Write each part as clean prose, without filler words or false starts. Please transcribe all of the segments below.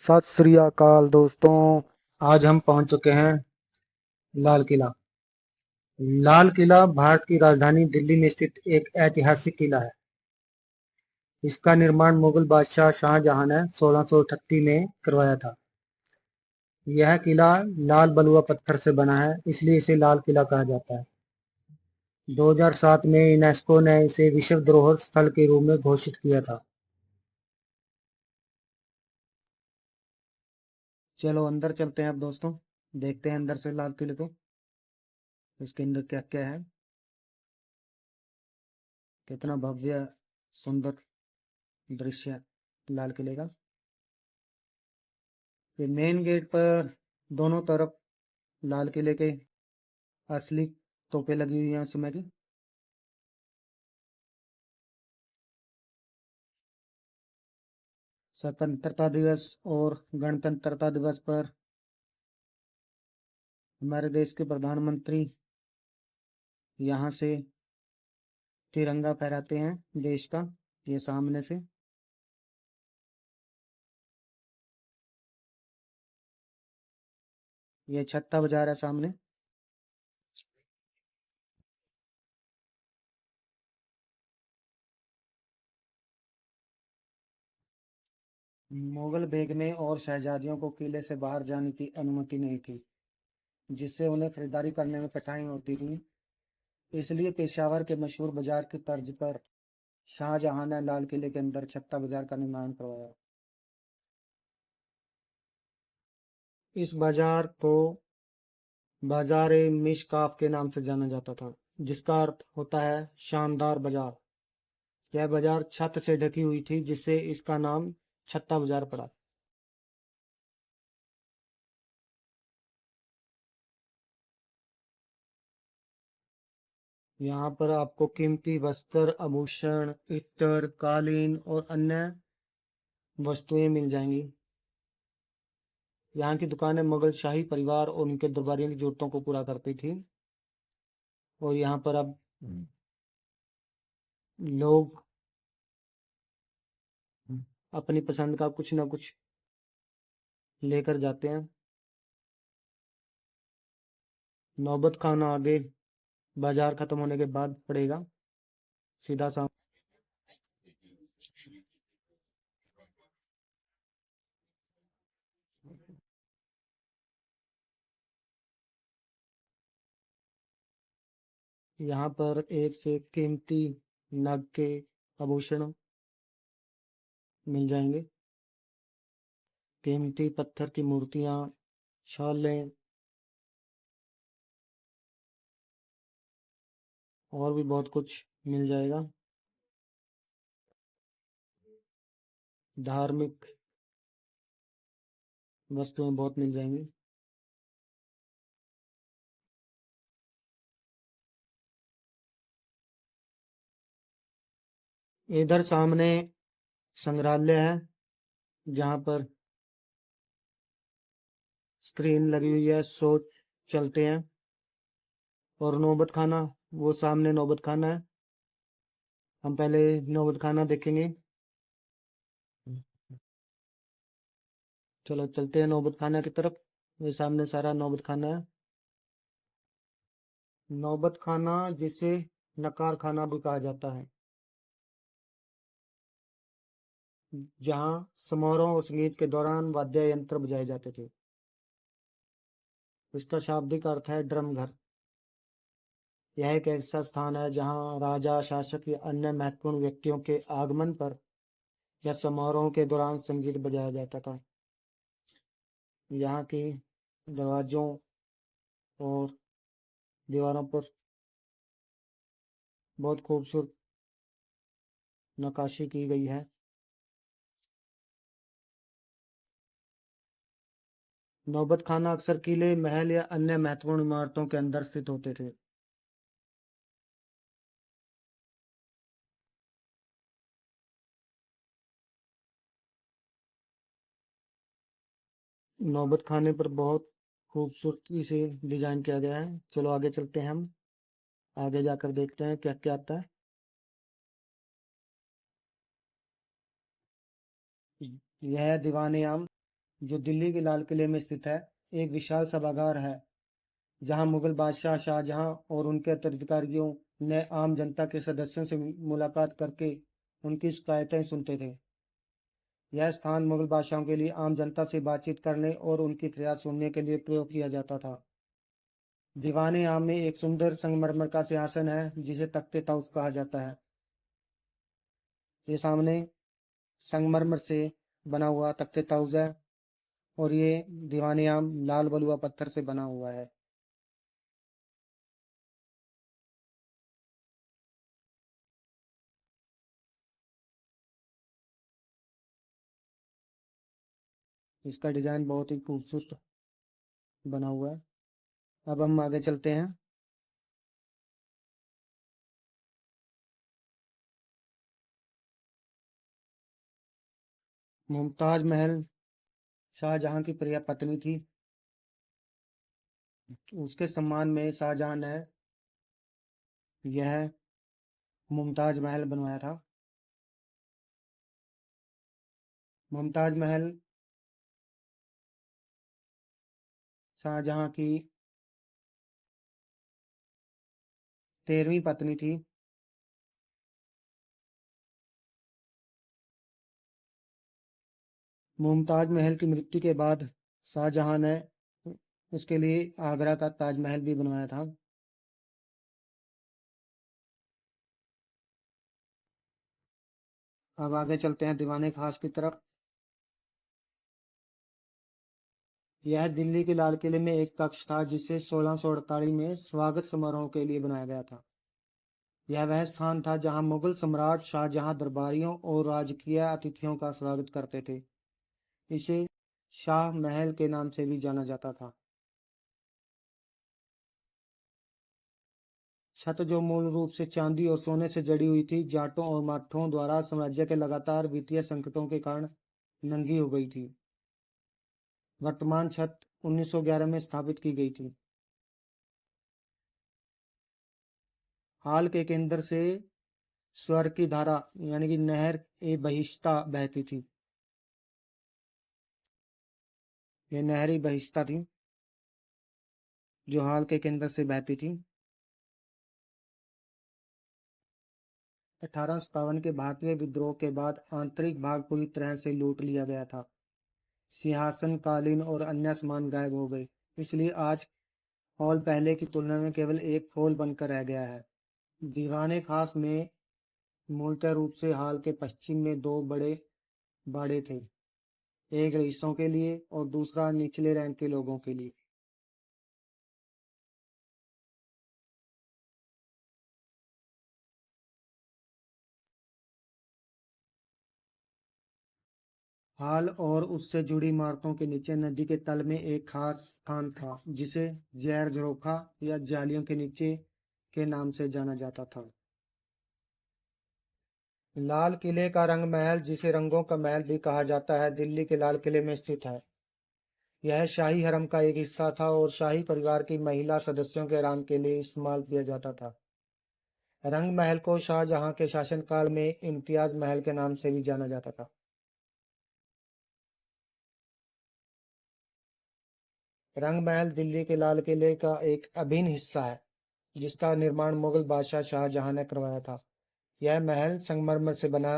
सत श्री अकाल दोस्तों। आज हम पहुंच चुके हैं लाल किला। लाल किला भारत की राजधानी दिल्ली में स्थित एक ऐतिहासिक किला है। इसका निर्माण मुगल बादशाह शाहजहां ने 1638 में करवाया था। यह किला लाल बलुआ पत्थर से बना है, इसलिए इसे लाल किला कहा जाता है। 2007 में यूनेस्को ने इसे विश्व धरोहर स्थल के रूप में घोषित किया था। चलो अंदर चलते हैं अब दोस्तों, देखते हैं अंदर से लाल किले को, इसके अंदर क्या क्या है। कितना भव्य सुंदर दृश्य लाल किले का। ये मेन गेट पर दोनों तरफ लाल किले के असली तोपें लगी हुई हैं उस समय की। स्वतंत्रता दिवस और गणतंत्रता दिवस पर हमारे देश के प्रधानमंत्री यहाँ से तिरंगा फहराते हैं देश का, ये सामने से। ये छत्ता बाजार है सामने। मुगल बेगमें और शहजादियों को किले से बाहर जाने की अनुमति नहीं थी, जिससे उन्हें खरीदारी करने में कठिनाई होती थी। इसलिए पेशावर के मशहूर बाजार की तर्ज पर शाहजहां ने लाल किले के अंदर छत्ता बाजार का निर्माण करवाया। इस बाजार को बाजार ए मिशकाफ के नाम से जाना जाता था, जिसका अर्थ होता है शानदार बाजार। यह बाजार छत से ढकी हुई थी, जिससे इसका नाम छत्ता बाजार पड़ा। यहाँ पर आपको कीमती वस्त्र, आभूषण, इत्र, कालीन और अन्य वस्तुएं मिल जाएंगी। यहाँ की दुकानें मुगल शाही परिवार और उनके दरबारियों की जरूरतों को पूरा करती थी। और यहाँ पर अब लोग अपनी पसंद का कुछ ना कुछ लेकर जाते हैं। नौबत खाना आगे बाजार खत्म होने के बाद पड़ेगा, सीधा सा। यहाँ पर एक से एक कीमती नग के आभूषण मिल जाएंगे। कीमती पत्थर की मूर्तियां, छालें और भी बहुत कुछ मिल जाएगा। धार्मिक वस्तुएं बहुत मिल जाएंगी। इधर सामने संग्रहालय है, जहाँ पर स्क्रीन लगी हुई है, शो चलते हैं। और नौबत खाना, वो सामने नौबत खाना है। हम पहले नौबत खाना देखेंगे। चलो चलते हैं नौबत खाना की तरफ। ये सामने सारा नौबत खाना है। नौबत खाना, जिसे नकार खाना भी कहा जाता है, जहाँ समारोह और संगीत के दौरान वाद्य यंत्र बजाए जाते थे। इसका शाब्दिक अर्थ है ड्रम घर। यह एक ऐसा स्थान है जहाँ राजा, शासक या अन्य महत्वपूर्ण व्यक्तियों के आगमन पर या समारोह के दौरान संगीत बजाया जाता था। यहाँ की दरवाजों और दीवारों पर बहुत खूबसूरत नक्काशी की गई है। नौबत खाना अक्सर किले, महल या अन्य महत्वपूर्ण इमारतों के अंदर स्थित होते थे। नौबत खाने पर बहुत खूबसूरती से डिजाइन किया गया है। चलो आगे चलते हैं, हम आगे जाकर देखते हैं क्या क्या आता है। यह है दीवान आम। जो दिल्ली के लाल किले में स्थित है, एक विशाल सभागार है जहां मुगल बादशाह शाहजहां और उनके उत्तराधिकारियों ने आम जनता के सदस्यों से मुलाकात करके उनकी शिकायतें सुनते थे। यह स्थान मुगल बादशाहों के लिए आम जनता से बातचीत करने और उनकी फरियाद सुनने के लिए प्रयोग किया जाता था। दीवाने आम में एक सुंदर संगमरमर का सिंहासन है जिसे तख्ते ताउस कहा जाता है। ये सामने संगमरमर से बना हुआ तख्ते ताउस है और ये दीवाने आम लाल बलुआ पत्थर से बना हुआ है। इसका डिजाइन बहुत ही खूबसूरत बना हुआ है। अब हम आगे चलते हैं। मुमताज महल शाहजहां की प्रिय पत्नी थी। उसके सम्मान में शाहजहां ने यह मुमताज महल बनवाया था। मुमताज महल शाहजहां की 13वीं पत्नी थी। मुमताज महल की मृत्यु के बाद शाहजहां ने उसके लिए आगरा का ताजमहल भी बनवाया था। अब आगे चलते हैं दीवाने खास की तरफ। यह दिल्ली के लाल किले में एक कक्ष था जिसे 1648 में स्वागत समारोह के लिए बनाया गया था। यह वह स्थान था जहां मुगल सम्राट शाहजहां दरबारियों और राजकीय अतिथियों का स्वागत करते थे। इसे शाह महल के नाम से भी जाना जाता था। छत जो मूल रूप से चांदी और सोने से जड़ी हुई थी, जाटों और मराठों द्वारा साम्राज्य के लगातार वित्तीय संकटों के कारण नंगी हो गई थी। वर्तमान छत 1911 में स्थापित की गई थी। हाल के केंद्र से स्वर की धारा यानी कि नहर ए बहिश्ता बहती थी। ये नहरी बहिश्ता थी जो हाल के केंद्र से बहती थी। 1857 के भारतीय विद्रोह के बाद आंतरिक भाग पूरी तरह से लूट लिया गया था। सिंहासन, कालीन और अन्य सामान गायब हो गए। इसलिए आज हॉल पहले की तुलना में केवल एक हॉल बनकर रह गया है। दीवाने खास में मूलतः रूप से हाल के पश्चिम में दो बड़े बाड़े थे, एक रईसों के लिए और दूसरा निचले रैंक के लोगों के लिए। हाल और उससे जुड़ी इमारतों के नीचे नदी के तल में एक खास स्थान था जिसे जैर झरोखा या जालियों के नीचे के नाम से जाना जाता था। लाल किले का रंग महल, जिसे रंगों का महल भी कहा जाता है, दिल्ली के लाल किले में स्थित है। यह शाही हरम का एक हिस्सा था और शाही परिवार की महिला सदस्यों के आराम के लिए इस्तेमाल किया जाता था। रंग महल को शाहजहां के शासनकाल में इम्तियाज महल के नाम से भी जाना जाता था। रंग महल दिल्ली के लाल किले का एक अभिन्न हिस्सा है जिसका निर्माण मुगल बादशाह शाहजहां ने करवाया था। यह महल संगमरमर से बना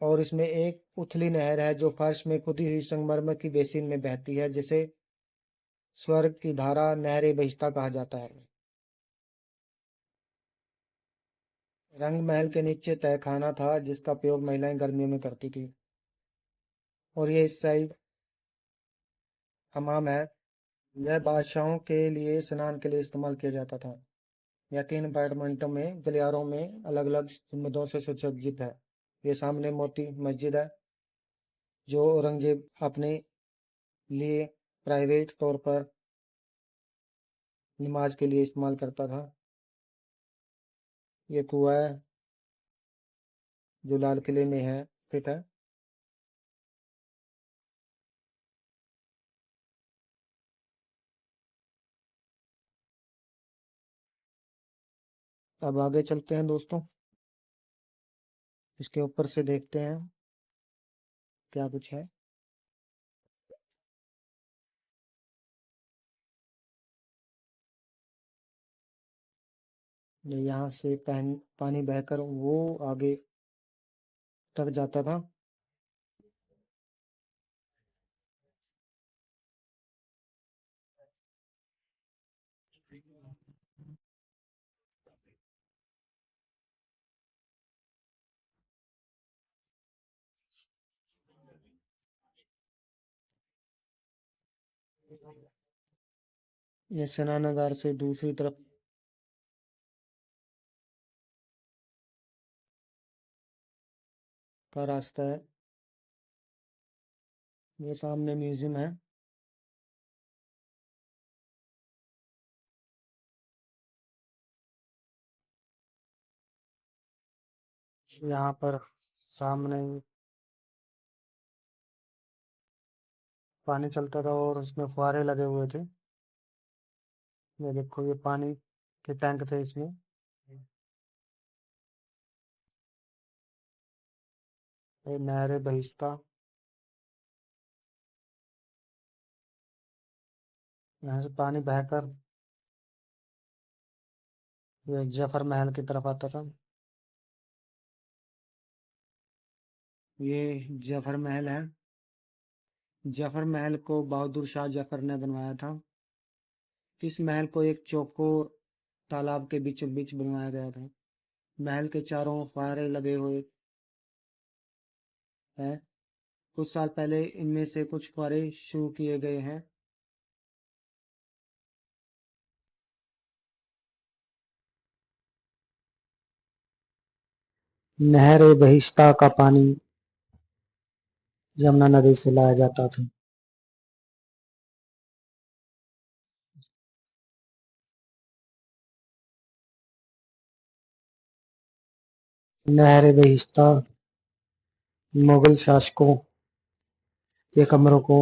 और इसमें एक उथली नहर है जो फर्श में खुदी हुई संगमरमर की बेसिन में बहती है, जिसे स्वर्ग की धारा नहर बहिश्ता कहा जाता है। रंग महल के नीचे तहखाना था जिसका उपयोग महिलाएं गर्मियों में करती थी और ये इस साइड हमाम है। यह बादशाहों के लिए स्नान के लिए इस्तेमाल किया जाता था। यह 3 अपार्टमेंटों में गलियारों में अलग अलग गुंबदों से सुसज्जित है। ये सामने मोती मस्जिद है जो औरंगजेब अपने लिए प्राइवेट तौर पर नमाज के लिए इस्तेमाल करता था। ये कुआं है जो लाल किले में है स्थित है। अब आगे चलते हैं दोस्तों, इसके ऊपर से देखते हैं क्या कुछ है। यहाँ से पानी बहकर वो आगे तक जाता था। ये स्नानागार से दूसरी तरफ का रास्ता है। ये सामने म्यूजियम है। यहाँ पर सामने पानी चलता था और उसमें फुहारे लगे हुए थे। ये देखो, ये पानी के टैंक थे इसमें। ये नहर बहिश्ता। यहाँ से पानी बहकर ये जफर महल की तरफ आता था। ये जफर महल है। जफर महल को बहादुर शाह जफर ने बनवाया था। इस महल को एक चौकोर तालाब के बीचों बीच बनवाया गया था। महल के चारों फुहारे लगे हुए हैं। कुछ साल पहले इनमें से कुछ फुहारे शुरू किए गए हैं। नहर बहिश्ता का पानी यमुना नदी से लाया जाता था। नहर बहिश्ता मुगल शासकों के कमरों को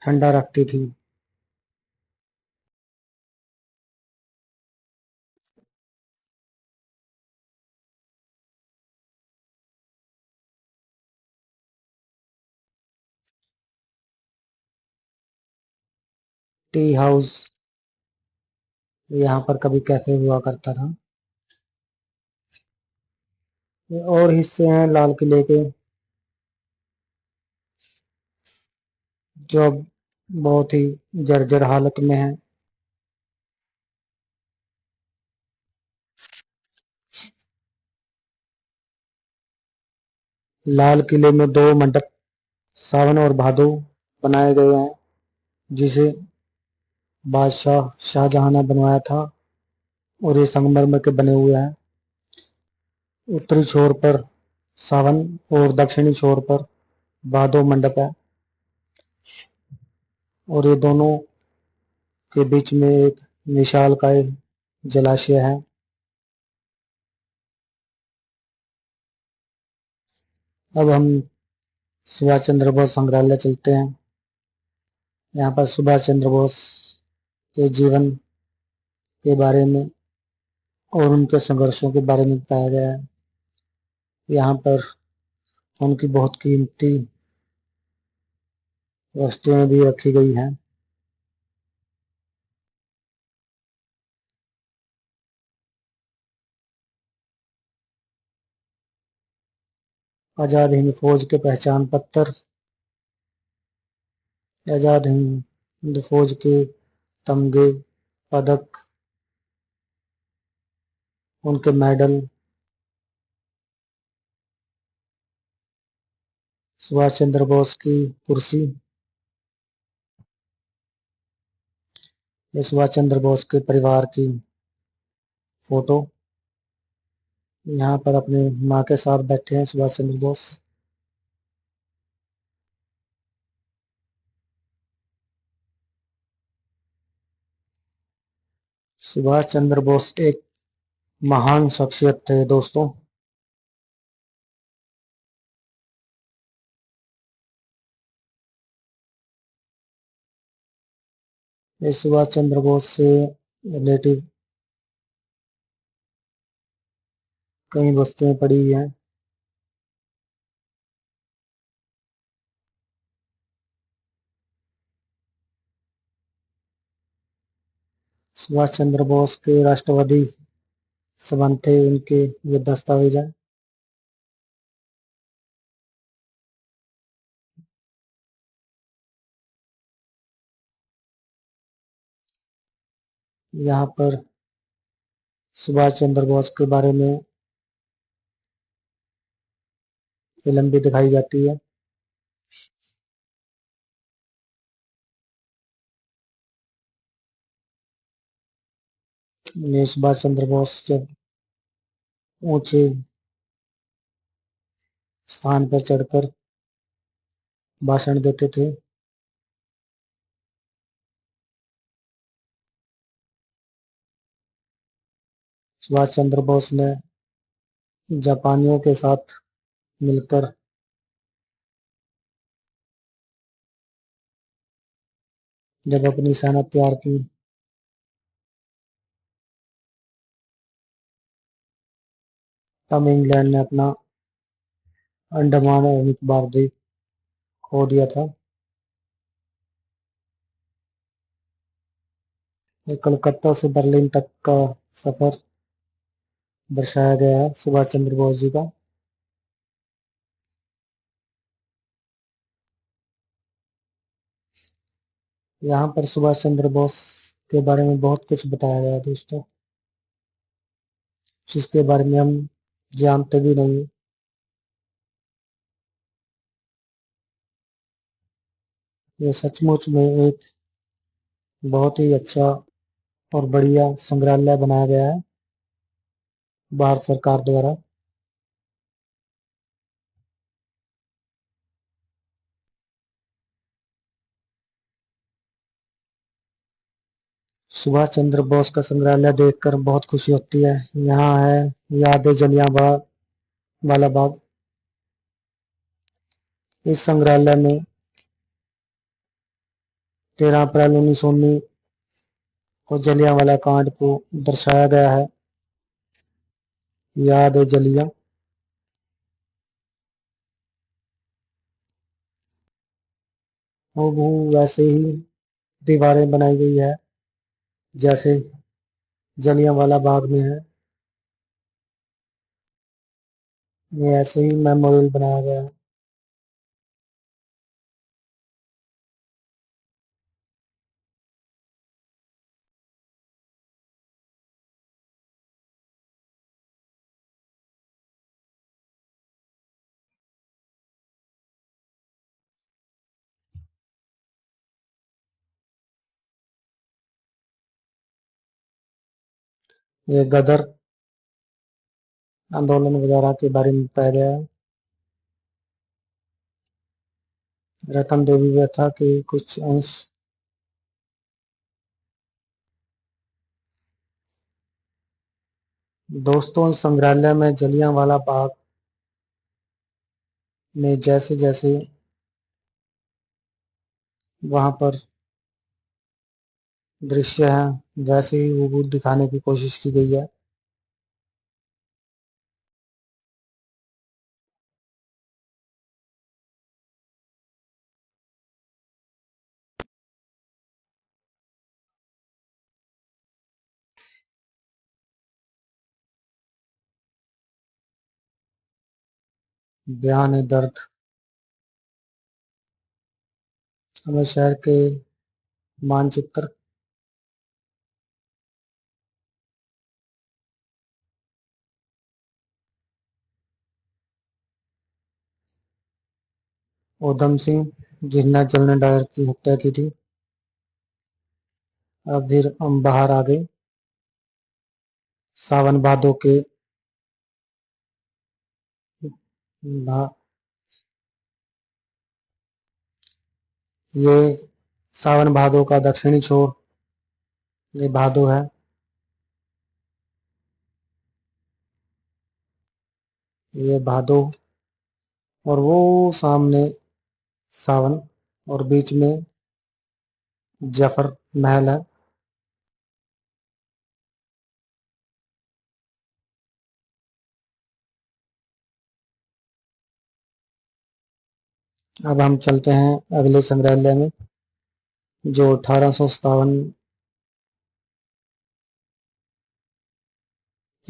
ठंडा रखती थी। टी हाउस, यहाँ पर कभी कैफे हुआ करता था। ये और हिस्से हैं लाल किले के जो अब बहुत ही जर्जर हालत में है। लाल किले में दो मंडप सावन और भादो बनाए गए हैं, जिसे बादशाह शाहजहां ने बनवाया था और ये संगमरमर के बने हुए हैं। उत्तरी छोर पर सावन और दक्षिणी छोर पर भादो मंडप है और ये दोनों के बीच में एक विशालकाय जलाशय है। अब हम सुभाष चंद्र बोस संग्रहालय चलते हैं। यहाँ पर सुभाष चंद्र बोस के जीवन के बारे में और उनके संघर्षों के बारे में बताया गया है। यहाँ पर उनकी बहुत कीमती वस्तुएं भी रखी गई हैं। आजाद हिंद फौज के पहचान पत्र, आजाद हिंद फौज के तमगे, पदक, उनके मेडल, सुभाष चंद्र बोस की कुर्सी, ये सुभाष चंद्र बोस के परिवार की फोटो। यहाँ पर अपनी माँ के साथ बैठे हैं सुभाष चंद्र बोस। सुभाष चंद्र बोस एक महान शख्सियत थे दोस्तों। ये सुभाष चंद्र बोस से रिलेटिव कई वस्तुएं पड़ी हैं। सुभाष चंद्र बोस के राष्ट्रवादी संबंध थे उनके, ये दस्तावेज है। यहाँ पर सुभाष चंद्र बोस के बारे में फिल्म भी दिखाई जाती है। ये सुभाष चंद्र बोस जब ऊंचे स्थान पर चढ़कर भाषण देते थे। सुभाष चंद्र बोस ने जापानियों के साथ मिलकर जब अपनी सेना तैयार की, तब इंग्लैंड ने अपना अंडमान और निकोबार द्वीप खो दिया था। कलकत्ता से बर्लिन तक का सफर दर्शाया गया है सुभाष चंद्र बोस जी का। यहाँ पर सुभाष चंद्र बोस के बारे में बहुत कुछ बताया गया है दोस्तों, जिसके बारे में हम जानते भी नहीं। ये सचमुच में एक बहुत ही अच्छा और बढ़िया संग्रहालय बनाया गया है भारत सरकार द्वारा। सुभाष चंद्र बोस का संग्रहालय देखकर बहुत खुशी होती है। यहाँ है यादें जलियांवाला बाग। इस संग्रहालय में 13 अप्रैल 1919 को जलियांवाला कांड को दर्शाया गया है। याद है जलियां। हूबहू वैसे ही दीवारें बनाई गई है जैसे जलियांवाला बाग में है। ये ऐसे ही मेमोरियल बनाया गया है। ये गदर आंदोलन वगैरह के बारे में बताया गया है। रतन देवी व्यथा के कुछ अंश। दोस्तों, इस संग्रहालय में जलियांवाला बाग में जैसे जैसे वहां पर दृश्य है वैसे ही हूबहू दिखाने की कोशिश की गई है। बयान है दर्द। हमें शहर के मानचित्र उधम सिंह जिन्ना जल ने डायर की हत्या की थी। अब फिर हम बाहर आ गए। सावन भादो के भा, ये सावन भादो का दक्षिणी छोर, ये भादो है। ये भादो और वो सामने सावन और बीच में जफर महल है। अब हम चलते हैं अगले संग्रहालय में जो 1857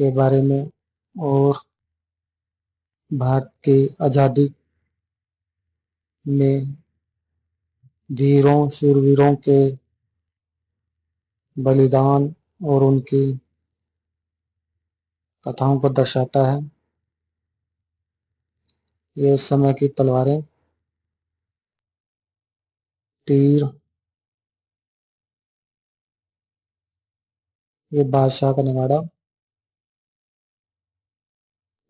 के बारे में और भारत की आज़ादी में वीरों शूरवीरों के बलिदान और उनकी कथाओं को दर्शाता है। ये उस समय की तलवारें, तीर, ये बादशाह का नगाड़ा,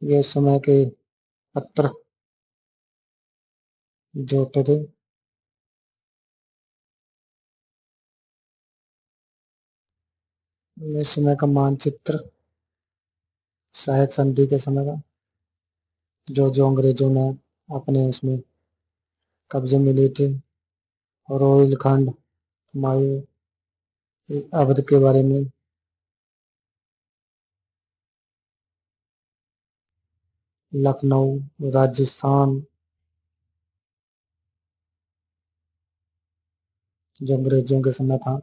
ये उस समय के पत्थर जो होते थे, इस समय का मानचित्र, सहायक संधि के समय का, जो अंग्रेजों ने अपने उसमें कब्जे में लिए थे, रोहिलखंड, हुमायूं, अवध के बारे में, लखनऊ, राजस्थान, जो अंग्रेजों के समय था,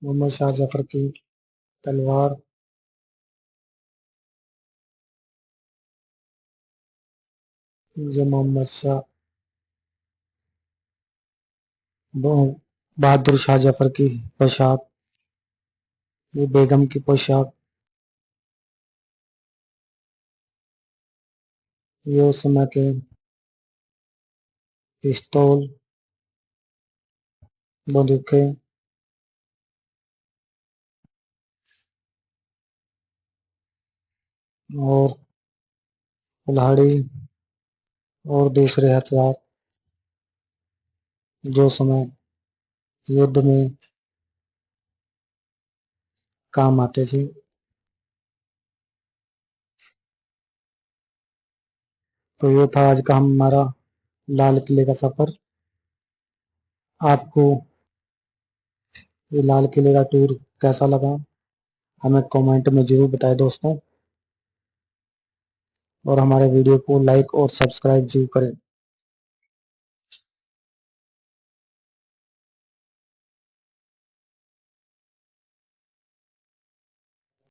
मोहम्मद शाह जफर की तलवार, जो मोहम्मद शाह बहादुर शाह जफर की पोशाक, ये बेगम की पोशाक, ये उस समय के पिस्तौल, बंदूकें और कुल्हाड़ी और दूसरे हथियार जो समय युद्ध में काम आते थे। तो ये था आज का हमारा लाल किले का सफर। आपको ये लाल किले का टूर कैसा लगा हमें कमेंट में जरूर बताएं दोस्तों, और हमारे वीडियो को लाइक और सब्सक्राइब जरूर करें।